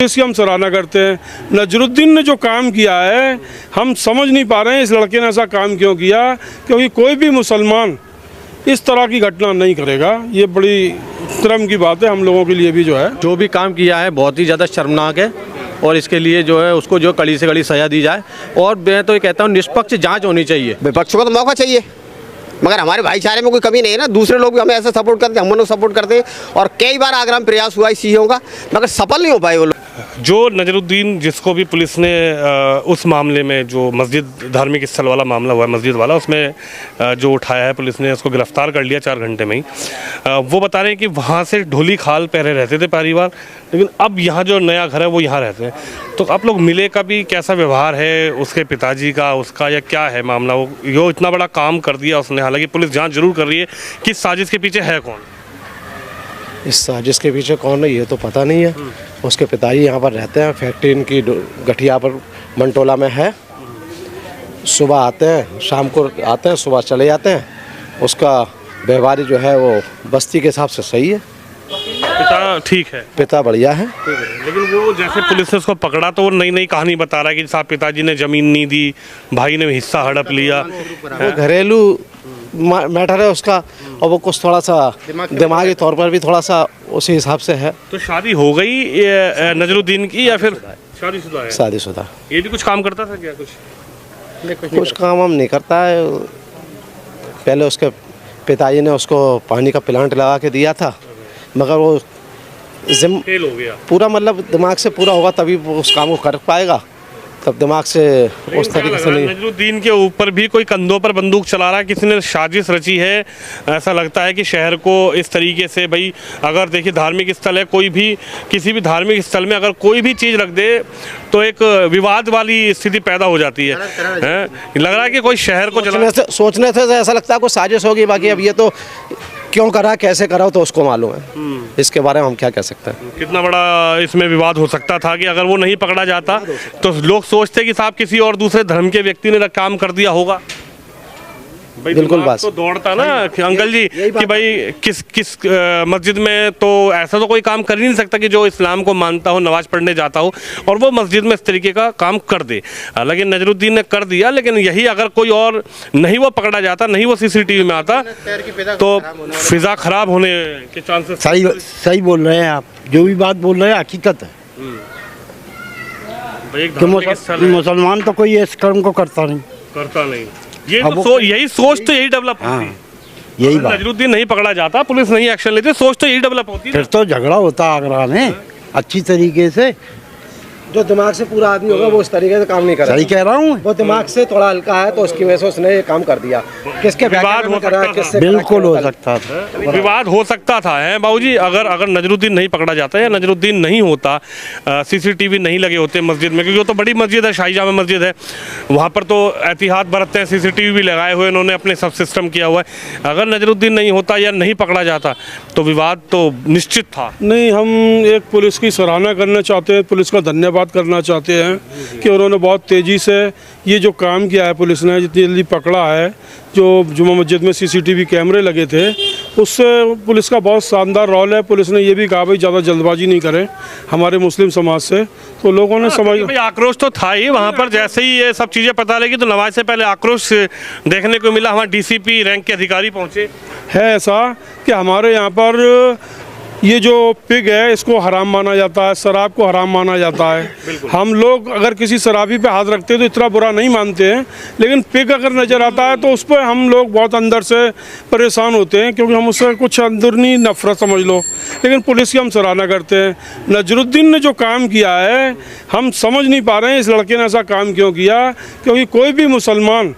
इसकी हम सराहना करते हैं। नजरुद्दीन ने जो काम किया है हम समझ नहीं पा रहे हैं इस लड़के ने ऐसा काम क्यों किया, क्योंकि कोई भी मुसलमान इस तरह की घटना नहीं करेगा। ये बड़ी शर्म की बात है हम लोगों के लिए भी। जो भी काम किया है बहुत ही ज़्यादा शर्मनाक है और इसके लिए जो है उसको जो कड़ी से कड़ी सजा दी जाए और मैं तो ये कहता हूँ निष्पक्ष जाँच होनी चाहिए। विपक्ष को तो मौका चाहिए, मगर हमारे भाईचारे में कोई कमी नहीं है ना। दूसरे लोग भी हमें ऐसा सपोर्ट करते हैं, हम उन्हें सपोर्ट करते हैं और कई बार आग्रह प्रयास हुआ इस चीज़ों का, मगर सफल नहीं हो पाए वो लोग। जो नजरुद्दीन जिसको भी पुलिस ने उस मामले में जो मस्जिद धार्मिक स्थल वाला मामला हुआ है मस्जिद वाला, उसमें जो उठाया है पुलिस ने उसको गिरफ्तार कर लिया 4 घंटे में ही। वो बता रहे हैं कि वहाँ से ढोली खाल पहले रहते थे परिवार, लेकिन अब यहाँ जो नया घर है वो यहाँ रहते हैं। तो आप लोग मिले कभी, कैसा व्यवहार है उसके पिताजी का, उसका, या क्या है मामला? वो इतना बड़ा काम कर दिया उसने, हालांकि पुलिस जाँच जरूर कर रही है कि साजिश के पीछे है कौन। इस साजिश के पीछे कौन है ये तो पता नहीं है। उसके पिताजी यहाँ पर रहते हैं, फैक्ट्री इनकी गठिया पर मंटोला में है। सुबह आते हैं, शाम को आते हैं, सुबह चले जाते हैं। उसका व्यवहार जो है वो बस्ती के हिसाब से सही है। पिता ठीक है, पिता बढ़िया है, लेकिन वो जैसे पुलिस ने उसको पकड़ा तो वो नई नई कहानी बता रहा है कि साहब पिताजी ने जमीन नहीं दी, भाई ने हिस्सा हड़प लिया। वो घरेलू मैटर है उसका और वो कुछ थोड़ा सा दिमागी तौर पर भी थोड़ा सा उसी हिसाब से है। तो शादी हो गई नजरुद्दीन की या फिर शादीशुदा है? शादीशुदा। ये भी कुछ काम करता था क्या? कुछ काम हम नहीं करता है। पहले उसके पिताजी ने उसको पानी का प्लांट लगा के दिया था, मगर वो फेल हो गया पूरा, मतलब दिमाग से पूरा होगा तभी वो उस काम को कर पाएगा, तब दिमाग से उस तरीके से नहीं। नजरुद्दीन के ऊपर भी कोई कंधों पर बंदूक चला रहा है, किसी ने साजिश रची है। ऐसा लगता है कि शहर को इस तरीके से, भाई अगर देखिए धार्मिक स्थल है, कोई भी किसी भी धार्मिक स्थल में अगर कोई भी चीज़ रख दे तो एक विवाद वाली स्थिति पैदा हो जाती है। लग रहा है कि कोई शहर को सोचने से ऐसा लगता है कोई साजिश होगी। बाकी अब ये तो क्यों करा कैसे करा तो उसको मालूम है, इसके बारे में हम क्या कह सकते हैं। कितना बड़ा इसमें विवाद हो सकता था कि अगर वो नहीं पकड़ा जाता तो लोग सोचते कि साहब किसी और दूसरे धर्म के व्यक्ति ने काम कर दिया होगा। बिल्कुल बात तो दौड़ता ना कि अंकल जी कि भाई किस मस्जिद में तो ऐसा तो कोई काम कर ही नहीं सकता कि जो इस्लाम को मानता हो, नमाज पढ़ने जाता हो और वो मस्जिद में इस तरीके का काम कर दे। लेकिन नजरुद्दीन ने कर दिया, लेकिन यही अगर कोई और नहीं वो पकड़ा जाता, नहीं वो CCTV में आता तो फिजा खराब होने के चांसेस। सही बोल रहे हैं आप, जो भी बात बोल रहे हैं हकीकत है। मुसलमान तो कोई इस कर्म को करता नहीं। ये तो यही सोच तो यही डेवलप होती है। यही बात, नजरुद्दीन नहीं पकड़ा जाता, पुलिस नहीं एक्शन लेती, सोच तो यही डेवलप होती है। फिर तो झगड़ा होता आगरा में अच्छी तरीके से। जो दिमाग से पूरा आदमी होगा वो इस तरीके से काम नहीं करेगा। सही कह रहा हूँ। वो दिमाग से थोड़ा हल्का है तो उसकी वजह से उसने ये काम कर दिया। किसके विवाद हो सकता था, बिल्कुल हो सकता था, विवाद हो सकता था है बाबूजी। अगर नजरुद्दीन नहीं पकड़ा जाता या नजरुद्दीन नहीं होता, CCTV नहीं लगे होते मस्जिद में, क्योंकि वो तो बड़ी मस्जिद है, शाही जामा मस्जिद है, वहाँ पर तो एहतियात बरतते हैं, CCTV भी लगाए हुए उन्होंने, अपने सब सिस्टम किया हुआ है। अगर नजरुद्दीन नहीं होता या नहीं पकड़ा जाता तो विवाद तो निश्चित था। नहीं, हम एक पुलिस की सराहना करना चाहते हैं, पुलिस का धन्यवाद करना चाहते हैं कि उन्होंने बहुत तेज़ी से ये जो काम किया है पुलिस ने, जितनी जल्दी पकड़ा है। जो जुमा मस्जिद में CCTV कैमरे लगे थे उससे पुलिस का बहुत शानदार रोल है। पुलिस ने ये भी कहा भाई ज़्यादा जल्दबाजी नहीं करें हमारे मुस्लिम समाज से, तो लोगों ने समझ भाई आक्रोश तो था ही वहाँ पर। जैसे ही ये सब चीज़ें पता लगी तो नमाज से पहले आक्रोश देखने को मिला। हमारे DCP रैंक के अधिकारी पहुँचे। है ऐसा कि हमारे यहाँ पर ये जो पिग है इसको हराम माना जाता है, शराब को हराम माना जाता है। हम लोग अगर किसी शराबी पे हाथ रखते हैं तो इतना बुरा नहीं मानते हैं, लेकिन पिग अगर नज़र आता है तो उस पर हम लोग बहुत अंदर से परेशान होते हैं, क्योंकि हम उससे कुछ अंदरूनी नफरत समझ लो। लेकिन पुलिस की हम सराहना करते हैं। नजरुद्दीन ने जो काम किया है हम समझ नहीं पा रहे हैं इस लड़के ने ऐसा काम क्यों किया, क्योंकि कोई भी मुसलमान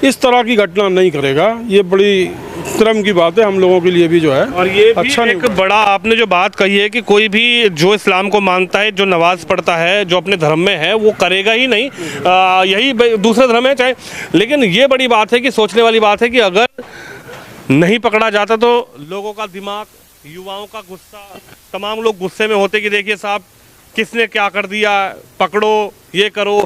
इस तरह की घटना नहीं करेगा। ये बड़ी शर्म की बात है हम लोगों के लिए भी जो है। और ये अच्छा एक बड़ा आपने जो बात कही है कि कोई भी जो इस्लाम को मानता है, जो नमाज पढ़ता है, जो अपने धर्म में है, वो करेगा ही नहीं। यही दूसरे धर्म है चाहे, लेकिन ये बड़ी बात है कि सोचने वाली बात है कि अगर नहीं पकड़ा जाता तो लोगों का दिमाग, युवाओं का गुस्सा, तमाम लोग गुस्से में होते कि देखिए साहब किसने क्या कर दिया, पकड़ो, ये करो।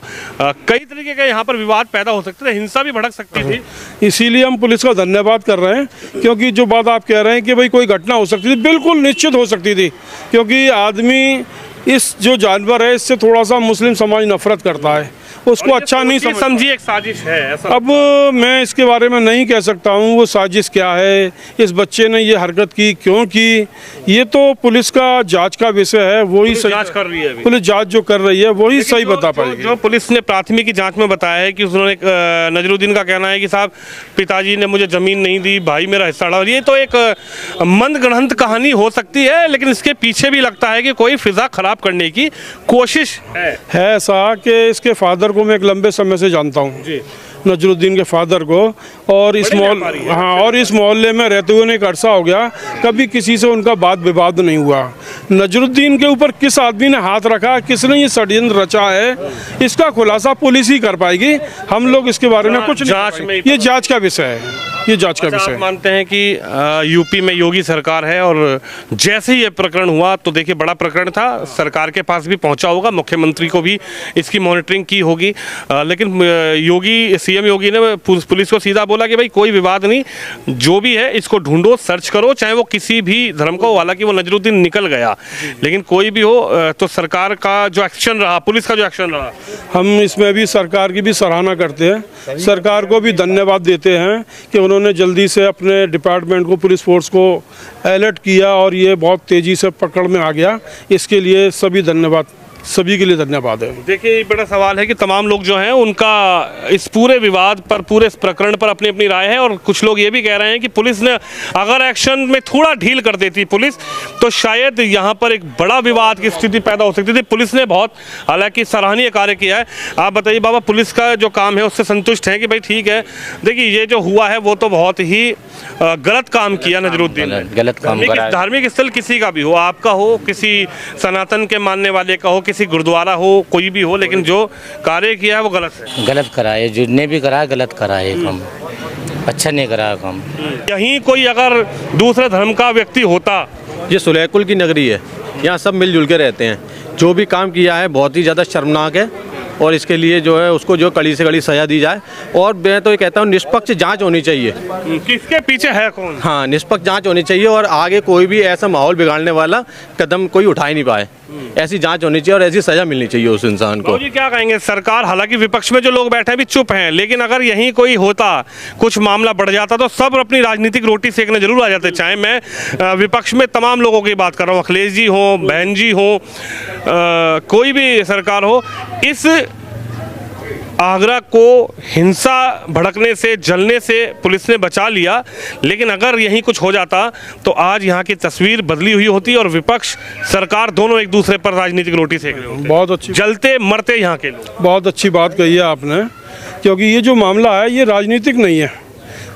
कई तरीके के यहाँ पर विवाद पैदा हो सकते थे, हिंसा भी भड़क सकती थी। इसीलिए हम पुलिस का धन्यवाद कर रहे हैं, क्योंकि जो बात आप कह रहे हैं कि भाई कोई घटना हो सकती थी, बिल्कुल निश्चित हो सकती थी, क्योंकि आदमी इस जो जानवर है इससे थोड़ा सा मुस्लिम समाज नफरत करता है, उसको अच्छा नहीं समझी एक साजिश है ऐसा। अब मैं इसके बारे में नहीं कह सकता हूँ वो साजिश क्या है, इस बच्चे ने ये हरकत की क्यों की, ये तो पुलिस का जांच का विषय है, वही जांच कर रही है। पुलिस जांच जो कर रही है वही सही बता पाएगी। जो पुलिस ने प्राथमिक जांच में बताया है कि उन्होंने नजरुद्दीन का कहना है कि साहब पिताजी ने मुझे जमीन नहीं दी, भाई मेरा हिस्सा डाला। ये तो एक मंदगढ़ंत कहानी हो सकती है, लेकिन इसके पीछे भी लगता है कि कोई फिजा खराब करने की कोशिश है ऐसा कि इसके फादर को मैं एक लंबे समय से जानता हूँ, नजरुद्दीन के फादर को, और इस और इस मोहल्ले में रहते हुए एक अरसा हो गया, कभी किसी से उनका वाद विवाद नहीं हुआ। नजरुद्दीन के ऊपर किस आदमी ने हाथ रखा, किसने ये षड्यंत्र रचा है, इसका खुलासा पुलिस ही कर पाएगी। हम लोग इसके बारे में कुछ नहीं, ये जांच का विषय है, ये जांच का विषय है। आप मानते हैं कि यूपी में योगी सरकार है और जैसे ही ये प्रकरण हुआ तो देखिए बड़ा प्रकरण था, सरकार के पास भी पहुंचा होगा, मुख्यमंत्री को भी इसकी मॉनिटरिंग की होगी, लेकिन योगी सीएम योगी ने पुलिस को सीधा बोला कि भाई कोई विवाद नहीं, जो भी है इसको ढूंढो, सर्च करो, चाहे वो किसी भी धर्म का हो। हालांकि वो नजरुद्दीन निकल गया, लेकिन कोई भी हो तो सरकार का जो एक्शन रहा, पुलिस का जो एक्शन रहा, हम इसमें भी सरकार की भी सराहना करते हैं, सरकार को भी धन्यवाद देते हैं कि उन्होंने जल्दी से अपने डिपार्टमेंट को, पुलिस फोर्स को अलर्ट किया और ये बहुत तेज़ी से पकड़ में आ गया। इसके लिए सभी के लिए धन्यवाद है। देखिए बड़ा सवाल है कि तमाम लोग जो हैं उनका इस पूरे विवाद पर, पूरे इस प्रकरण पर अपनी अपनी राय है, और कुछ लोग ये भी कह रहे हैं कि पुलिस ने अगर एक्शन में थोड़ा ढील कर देती पुलिस तो शायद यहाँ पर एक बड़ा विवाद की स्थिति पैदा हो सकती थी। पुलिस ने बहुत हालांकि सराहनीय कार्य किया है। आप बताइए बाबा, पुलिस का जो काम है उससे संतुष्ट हैं कि भाई ठीक है? देखिए ये जो हुआ है वो तो बहुत ही गलत काम किया नजरुद्दीन ने, गलत काम करा। धार्मिक स्थल किसी का भी हो, आपका हो, किसी सनातन के मानने वाले का हो, किसी गुरुद्वारा हो, कोई भी हो, लेकिन जो कार्य किया है वो गलत है। गलत करा है, जिसने भी करा है गलत करा है, काम अच्छा नहीं करा है काम। यहीं कोई अगर दूसरे धर्म का व्यक्ति होता, ये सुलेकुल की नगरी है, यहाँ सब मिलजुल के रहते हैं। जो भी काम किया है बहुत ही ज़्यादा शर्मनाक है और इसके लिए जो है उसको जो कड़ी से कड़ी सजा दी जाए, और मैं तो ये कहता हूँ निष्पक्ष जांच होनी चाहिए। किसके पीछे है कौन? हाँ, निष्पक्ष जांच होनी चाहिए और आगे कोई भी ऐसा माहौल बिगाड़ने वाला कदम कोई उठा ही नहीं पाए। ऐसी जांच होनी चाहिए और ऐसी सजा मिलनी चाहिए उस इंसान को। जी क्या कहेंगे? सरकार, हालांकि विपक्ष में जो लोग बैठे हैं भी चुप हैं, लेकिन अगर यहीं कोई होता, कुछ मामला बढ़ जाता तो सब अपनी राजनीतिक रोटी सेकने जरूर आ जाते। चाहे मैं विपक्ष में तमाम लोगों की बात कर रहा हूँ, अखिलेश जी हो, बहन जी हो, कोई भी सरकार हो, इस आगरा को हिंसा भड़कने से, जलने से पुलिस ने बचा लिया। लेकिन अगर यहीं कुछ हो जाता तो आज यहाँ की तस्वीर बदली हुई होती और विपक्ष सरकार दोनों एक दूसरे पर राजनीतिक रोटी सेक रहे होते। बहुत अच्छी, जलते मरते यहाँ के लोग। बहुत अच्छी बात कही है आपने, क्योंकि ये जो मामला है ये राजनीतिक नहीं है,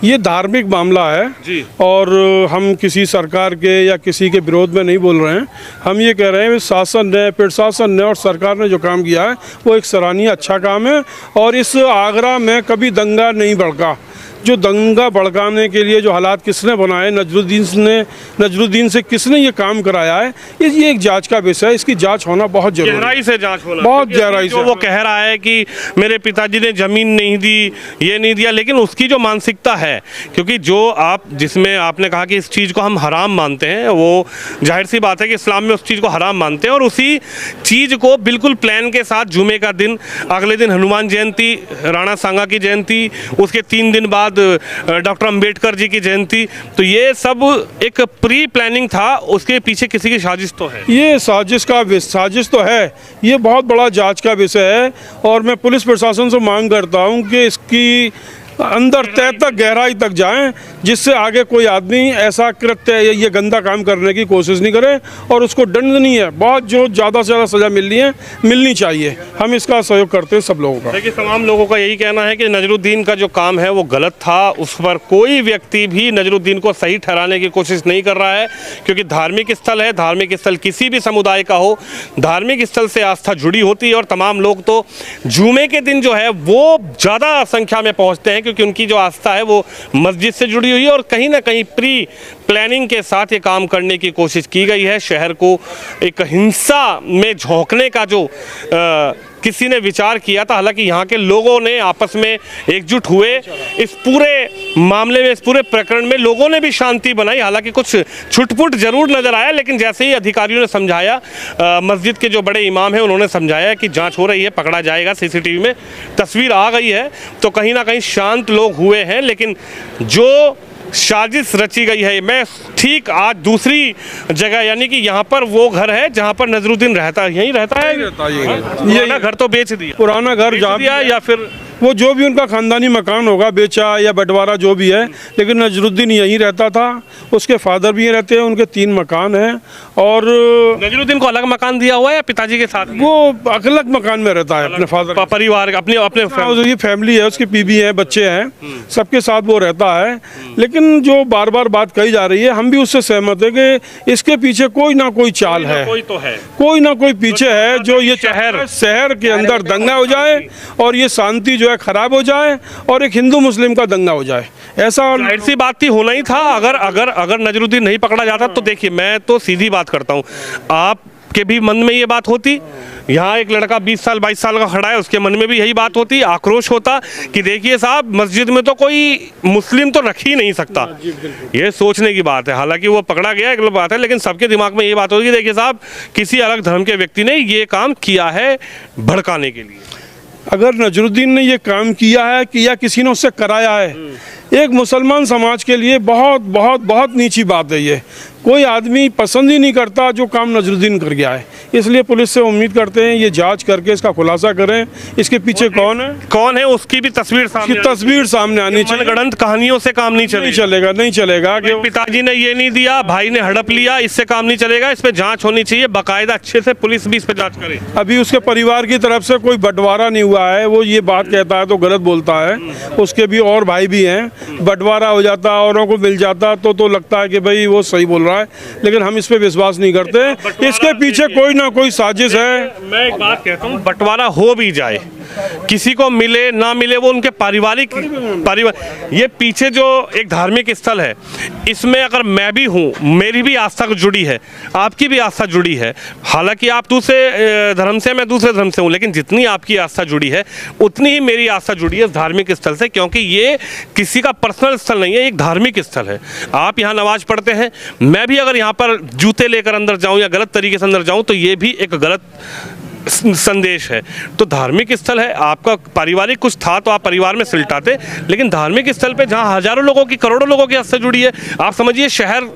ये धार्मिक मामला है जी। और हम किसी सरकार के या किसी के विरोध में नहीं बोल रहे हैं। हम ये कह रहे हैं शासन ने, प्रशासन ने और सरकार ने जो काम किया है वो एक सराहनीय अच्छा काम है। और इस आगरा में कभी दंगा नहीं भड़का। जो दंगा भड़काने के लिए जो हालात किसने बनाए, नजरुद्दीन से किसने ये काम कराया है, ये एक जांच का विषय है। इसकी जांच होना बहुत जरूरी है, गहराई से जांच होना, बहुत गहराई से। वो कह रहा है कि मेरे पिताजी ने जमीन नहीं दी, ये नहीं दिया, लेकिन उसकी जो मानसिकता है, क्योंकि जो आप जिसमें आपने कहा कि इस चीज़ को हम हराम मानते हैं, वो जाहिर सी बात है कि इस्लाम में उस चीज़ को हराम मानते हैं, और उसी चीज़ को बिल्कुल प्लान के साथ जुमे का दिन, अगले दिन हनुमान जयंती, राणा सांगा की जयंती, उसके 3 दिन बाद डॉक्टर अंबेडकर जी की जयंती, तो ये सब एक प्री प्लानिंग था, उसके पीछे किसी की साजिश तो है। ये साजिश तो है, ये बहुत बड़ा जांच का विषय है। और मैं पुलिस प्रशासन से मांग करता हूँ कि इसकी अंदर तय तक, गहराई तक जाएं, जिससे आगे कोई आदमी ऐसा कृत्य या ये गंदा काम करने की कोशिश नहीं करे और उसको दंडनीय है, बहुत जो ज़्यादा से ज़्यादा सज़ा मिलनी चाहिए। हम इसका सहयोग करते हैं सब लोगों का। देखिए तमाम लोगों का यही कहना है कि नजरुद्दीन का जो काम है वो गलत था, उस पर कोई व्यक्ति भी नजरुद्दीन को सही ठहराने की कोशिश नहीं कर रहा है, क्योंकि धार्मिक स्थल है, धार्मिक स्थल किसी भी समुदाय का हो, धार्मिक स्थल से आस्था जुड़ी होती है, और तमाम लोग तो जुमे के दिन जो है वो ज़्यादा संख्या में पहुँचते हैं, क्योंकि उनकी जो आस्था है वो मस्जिद से जुड़ी हुई है, और कहीं ना कहीं प्री प्लानिंग के साथ ये काम करने की कोशिश की गई है। शहर को एक हिंसा में झोंकने का जो किसी ने विचार किया था। हालांकि यहाँ के लोगों ने आपस में एकजुट हुए, इस पूरे मामले में, इस पूरे प्रकरण में लोगों ने भी शांति बनाई। हालांकि कुछ छुटपुट जरूर नजर आया, लेकिन जैसे ही अधिकारियों ने समझाया, मस्जिद के जो बड़े इमाम हैं उन्होंने समझाया कि जांच हो रही है, पकड़ा जाएगा, सीसीटीवी में तस्वीर आ गई है, तो कहीं ना कहीं शांत लोग हुए हैं। लेकिन जो साजिश रची गई है, मैं ठीक आज दूसरी जगह, यानी कि यहाँ पर वो घर है जहाँ पर नजरुद्दीन रहता है, यहीं रहता है। ये घर तो बेच दिया, पुराना घर जा दिया, या फिर वो जो भी उनका खानदानी मकान होगा बेचा या बंटवारा जो भी है, लेकिन नजरुद्दीन यहीं रहता था। उसके फादर भी यहीं रहते हैं, उनके 3 मकान हैं। और नजरुद्दीन को अलग मकान दिया हुआ है या पिताजी के साथ? वो अलग मकान में रहता है अपने फादर परिवार, अपने ये फैमिली है, उसकी बीवी है, बच्चे हैं, सबके साथ वो रहता है। लेकिन जो बार बार बात कही जा रही है, हम भी उससे सहमत है कि इसके पीछे कोई ना कोई चाल है, कोई ना कोई पीछे है, जो ये शहर के अंदर दंगा हो जाए और ये शांति जो है खराब हो जाए और एक हिंदू मुस्लिम का दंगा हो जाए। ऐसा ऐसी बात ही होना ही था। अगर नजरुद्दीन नहीं पकड़ा जाता तो देखिए, मैं तो सीधी बात करता हूँ, आपके भी मन में ये बात होती, यहाँ एक लड़का 20 साल 22 साल का खड़ा है, उसके मन में भी यही बात होती, आक्रोश होता कि देखिए साहब, मस्जिद में तो कोई मुस्लिम तो रख ही नहीं सकता। ये सोचने की बात है। हालांकि वो पकड़ा गया एक बात है, लेकिन सबके दिमाग में ये बात होगी, देखिए साहब, किसी अलग धर्म के व्यक्ति ने ये काम किया है भड़काने के लिए। अगर नजरुद्दीन ने ये काम किया है कि या किसी ने उससे कराया है, एक मुसलमान समाज के लिए बहुत बहुत बहुत नीची बात है। ये कोई आदमी पसंद ही नहीं करता जो काम नजरुद्दीन कर गया है। इसलिए पुलिस से उम्मीद करते हैं ये जांच करके इसका खुलासा करें, इसके पीछे कौन है उसकी भी तस्वीर सामने आनी चाहिए। मनगढ़ंत कहानियों से काम नहीं चलेगा कि पिताजी ने ये नहीं दिया, भाई ने हड़प लिया, इससे काम नहीं चलेगा। इस पे जांच होनी चाहिए बाकायदा, अच्छे से पुलिस भी इस पे जांच करे। अभी उसके परिवार की तरफ से कोई बंटवारा नहीं हुआ है, वो ये बात कहता है तो गलत बोलता है। उसके भी और भाई भी हैं, बंटवारा हो जाता, औरों को मिल जाता तो लगता है कि भाई वो सही बोल रहा है, लेकिन हम इस पे विश्वास नहीं करते। इसके पीछे कोई ना कोई साजिश है। मैं एक बात कहता हूँ, बंटवारा हो भी जाए, किसी को मिले ना मिले, वो उनके परिवार ये पीछे जो एक धार्मिक स्थल है, इसमें अगर मैं भी हूँ, मेरी भी आस्था जुड़ी है, आपकी भी आस्था जुड़ी है। हालांकि आप दूसरे धर्म से, मैं दूसरे धर्म से हूँ, लेकिन जितनी आपकी आस्था जुड़ी है उतनी ही मेरी आस्था जुड़ी है धार्मिक स्थल से, क्योंकि ये किसी का पर्सनल स्थल नहीं है, एक धार्मिक स्थल है। आप यहाँ नमाज पढ़ते हैं, मैं भी अगर यहाँ पर जूते लेकर अंदर जाऊँ या गलत तरीके से अंदर जाऊँ तो ये भी एक गलत संदेश है। तो धार्मिक स्थल है, आपका पारिवारिक कुछ था तो आप परिवार में सिलटाते, लेकिन धार्मिक स्थल पे जहाँ हजारों लोगों की, करोड़ों लोगों की आस्था जुड़ी है, आप समझिए शहर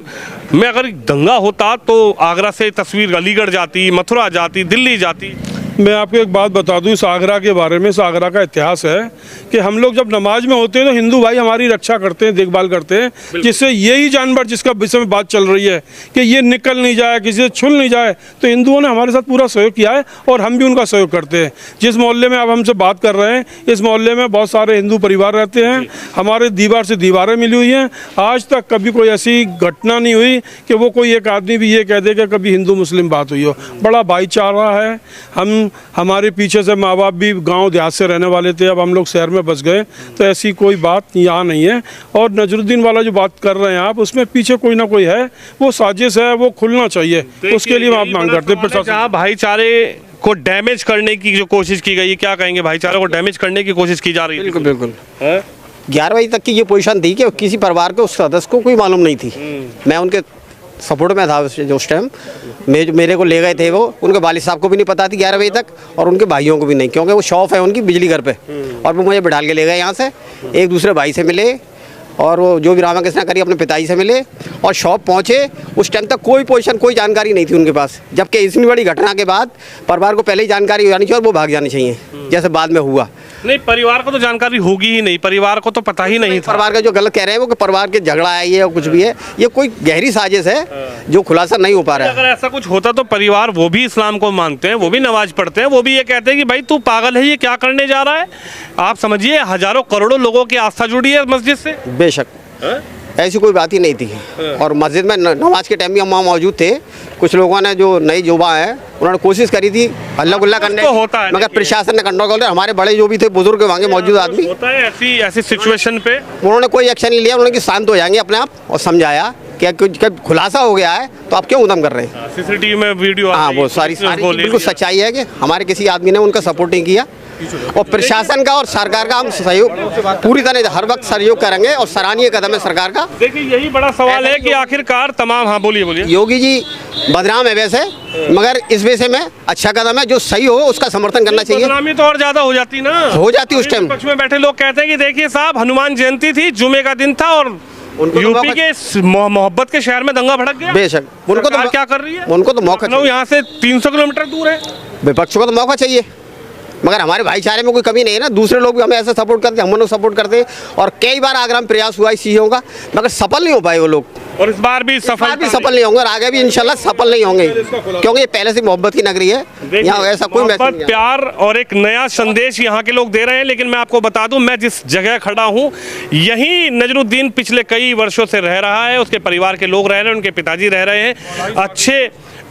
में अगर दंगा होता तो आगरा से तस्वीर अलीगढ़ जाती, मथुरा जाती, दिल्ली जाती। मैं आपको एक बात बता दूं इस आगरा के बारे में। इस आगरा का इतिहास है कि हम लोग जब नमाज में होते हैं तो हिंदू भाई हमारी रक्षा करते हैं, देखभाल करते हैं, जिससे यही जानवर जिसका विषय में बात चल रही है कि ये निकल नहीं जाए, किसी से छुल नहीं जाए, तो हिंदुओं ने हमारे साथ पूरा सहयोग किया है और हम भी उनका सहयोग करते हैं। जिस मोहल्ले में आप हमसे बात कर रहे हैं, इस मोहल्ले में बहुत सारे हिंदू परिवार रहते हैं, हमारे दीवार से दीवारें मिली हुई हैं। आज तक कभी कोई ऐसी घटना नहीं हुई कि वो कोई एक आदमी भी ये कह दे कि कभी हिंदू मुस्लिम बात हुई हो। बड़ा भाईचारा है। हमारे पीछे से माँ बाप भी गांव देहात से रहने वाले थे, अब हम लोग शहर में बस गए, तो ऐसी कोई बात यहाँ नहीं है। और नजरुद्दीन वाला जो बात कर रहे हैं आप, उसमें पीछे कोई ना कोई है, वो साजिश है, वो खुलना चाहिए, उसके लिए आप मांग करते हैं। जहाँ भाईचारे को डैमेज करने की जो कोशिश की गई, क्या कहेंगे, भाईचारे को डैमेज करने की कोशिश की जा रही है? बिल्कुल बिल्कुल। 11 बजे तक की ये पोजीशन थी कि किसी परिवार के उस सदस्य को कोई मालूम नहीं थी। मैं उनके सपोर्ट में था उस टाइम। मेरे को ले गए थे वो, उनके वालिद साहब को भी नहीं पता थी 11 बजे तक, और उनके भाइयों को भी नहीं, क्योंकि वो शॉप है उनकी बिजली घर पे। और वो मुझे बिठा के ले गए यहाँ से, एक दूसरे भाई से मिले और वो जो भी रामाकृष्ण करी अपने पिताजी से मिले और शॉप पहुँचे। उस टाइम तक कोई पोजीशन, कोई जानकारी नहीं थी उनके पास, जबकि इतनी बड़ी घटना के बाद परिवार को पहले ही जानकारी हो जानी चाहिए और वो भाग जानी चाहिए, जैसे बाद में हुआ। नहीं, परिवार को तो जानकारी होगी ही नहीं, परिवार को तो पता ही नहीं था। परिवार का जो गलत कह रहे हैं वो कि परिवार के झगड़ा है ये और कुछ भी है, ये कोई गहरी साजिश है जो खुलासा नहीं हो पा रहा है। अगर ऐसा कुछ होता तो परिवार, वो भी इस्लाम को मानते हैं, वो भी नमाज पढ़ते हैं, वो भी ये कहते हैं कि भाई तू पागल है, ये क्या करने जा रहा है। आप समझिए, हजारों करोड़ों लोगों की आस्था जुड़ी है मस्जिद से। बेशक ऐसी कोई बात ही नहीं थी। और मस्जिद में नमाज के टाइम भी हम वहाँ मौजूद थे। कुछ लोगों ने, जो नई युवा है, उन्होंने कोशिश करी थी हल्ला गुल्ला करने तो होता है, मगर प्रशासन ने कंट्रोल कर। हमारे बड़े जो भी थे, बुजुर्ग वहाँ के मौजूद आदमी, होता है ऐसी सिचुएशन पे उन्होंने कोई एक्शन नहीं लिया। उन्होंने कि शांत हो जाएंगे अपने आप, और समझाया कि खुलासा हो गया है तो आप क्यों उधम कर रहे हैं? सीसीटीवी में वीडियो हाँ, वो सारी बिल्कुल सच्चाई है कि हमारे किसी आदमी ने उनका सपोर्ट नहीं किया, और प्रशासन का और सरकार का हम सहयोग पूरी तरह हर वक्त सहयोग करेंगे, और सराहनीय कदम है सरकार का। देखिए यही बड़ा सवाल है कि आखिरकार तमाम, हाँ बोलिए। योगी जी बदनाम है वैसे, मगर इस विषय में अच्छा कदम है, जो सही हो उसका समर्थन करना चाहिए। बदनामी तो और ज्यादा हो जाती ना, हो जाती उस टाइम। पक्ष में बैठे लोग कहते हैं कि देखिए साहब, हनुमान जयंती थी, जुमे का दिन था और उनको यूपी के मोहब्बत के शहर में दंगा भड़क गया। बेशक उनको तो क्या कर रही है, उनको तो मौका चाहिए। यहाँ से 300 किलोमीटर दूर है, विपक्ष को तो मौका चाहिए, मगर हमारे भाईचारे में कोई कमी नहीं है ना। दूसरे लोग भी हमें ऐसे सपोर्ट करते हैं, हम उन्हें सपोर्ट करते हैं, और कई बार आग्रह प्रयास हुआ इस चीज़ों का, मगर सफल नहीं हो पाए वो लोग, और इस बार भी सफल नहीं होंगे, और आगे भी इंशाल्लाह सफल नहीं होंगे, क्योंकि ये पहले से मोहब्बत की नगरी है। यहाँ ऐसा कोई मोहब्बत, प्यार और एक नया संदेश यहाँ के लोग दे रहे हैं। लेकिन मैं आपको बता दूं, मैं जिस जगह खड़ा हूँ, यहीं नजरुद्दीन पिछले कई वर्षों से रह रहा है, उसके परिवार के लोग रह रहे हैं, उनके पिताजी रह रहे हैं,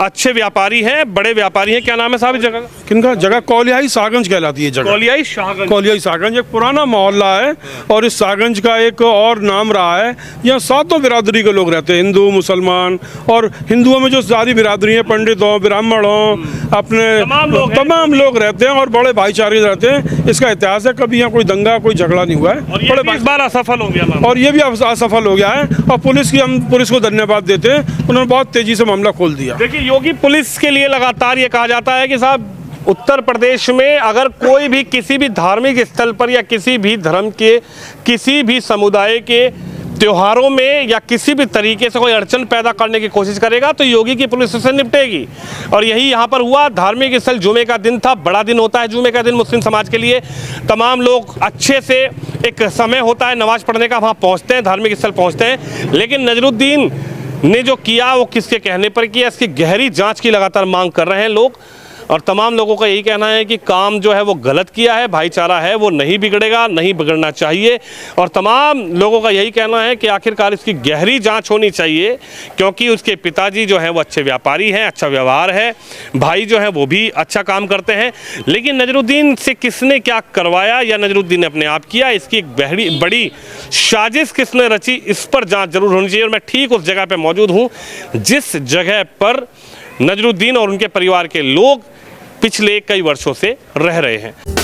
अच्छे व्यापारी हैं, बड़े व्यापारी हैं। क्या नाम है साहब इस जगह? किनका? जगह कौलियाई शाहगंज कहलाती है। जगह कौलियाई शाहगंज एक पुराना मोहल्ला है, और इस शाहगंज का एक और नाम रहा है। यहाँ सातों बिरादरी के लोग रहते हैं, हिंदू, मुसलमान, और हिंदुओं में जो सारी बिरादरी है, पंडित हो, ब्राह्मण हो, अपने तमाम लोग रहते हैं, और बड़े भाईचारे रहते हैं। इसका इतिहास है, कभी यहाँ कोई दंगा, कोई झगड़ा नहीं हुआ है, बड़े इस बार असफल हो गया, और ये भी असफल हो गया है। और हम पुलिस को धन्यवाद देते हैं, उन्होंने बहुत तेजी से मामला खोल दिया। देखिए योगी पुलिस के लिए लगातार ये कहा जाता है कि साहब, उत्तर प्रदेश में अगर कोई भी किसी भी धार्मिक स्थल पर या किसी भी धर्म के किसी भी समुदाय के त्योहारों में या किसी भी तरीके से कोई अड़चन पैदा करने की कोशिश करेगा तो योगी की पुलिस उससे निपटेगी। और यही यहाँ पर हुआ। धार्मिक स्थल जुमे का दिन था, बड़ा दिन होता है जुमे का दिन मुस्लिम समाज के लिए। तमाम लोग अच्छे से, एक समय होता है नमाज पढ़ने का, वहाँ पहुँचते हैं, धार्मिक स्थल पहुँचते हैं। लेकिन नजरुद्दीन ने जो किया वो किसके कहने पर किया, इसकी गहरी जांच की लगातार मांग कर रहे हैं लोग। और तमाम लोगों का यही कहना है कि काम जो है वो गलत किया है, भाईचारा है वो नहीं बिगड़ेगा, नहीं बिगड़ना चाहिए। और तमाम लोगों का यही कहना है कि आखिरकार इसकी गहरी जांच होनी चाहिए, क्योंकि उसके पिताजी जो हैं वो अच्छे व्यापारी हैं, अच्छा व्यवहार है, भाई जो हैं वो भी अच्छा काम करते हैं। लेकिन नजरुद्दीन से किसने क्या करवाया या नजरुद्दीन ने अपने आप किया, इसकी एक बड़ी साजिश किसने रची, इस पर जाँच जरूर होनी चाहिए। और मैं ठीक उस जगह पर मौजूद हूँ जिस जगह पर नजरुद्दीन और उनके परिवार के लोग पिछले कई वर्षों से रह रहे हैं।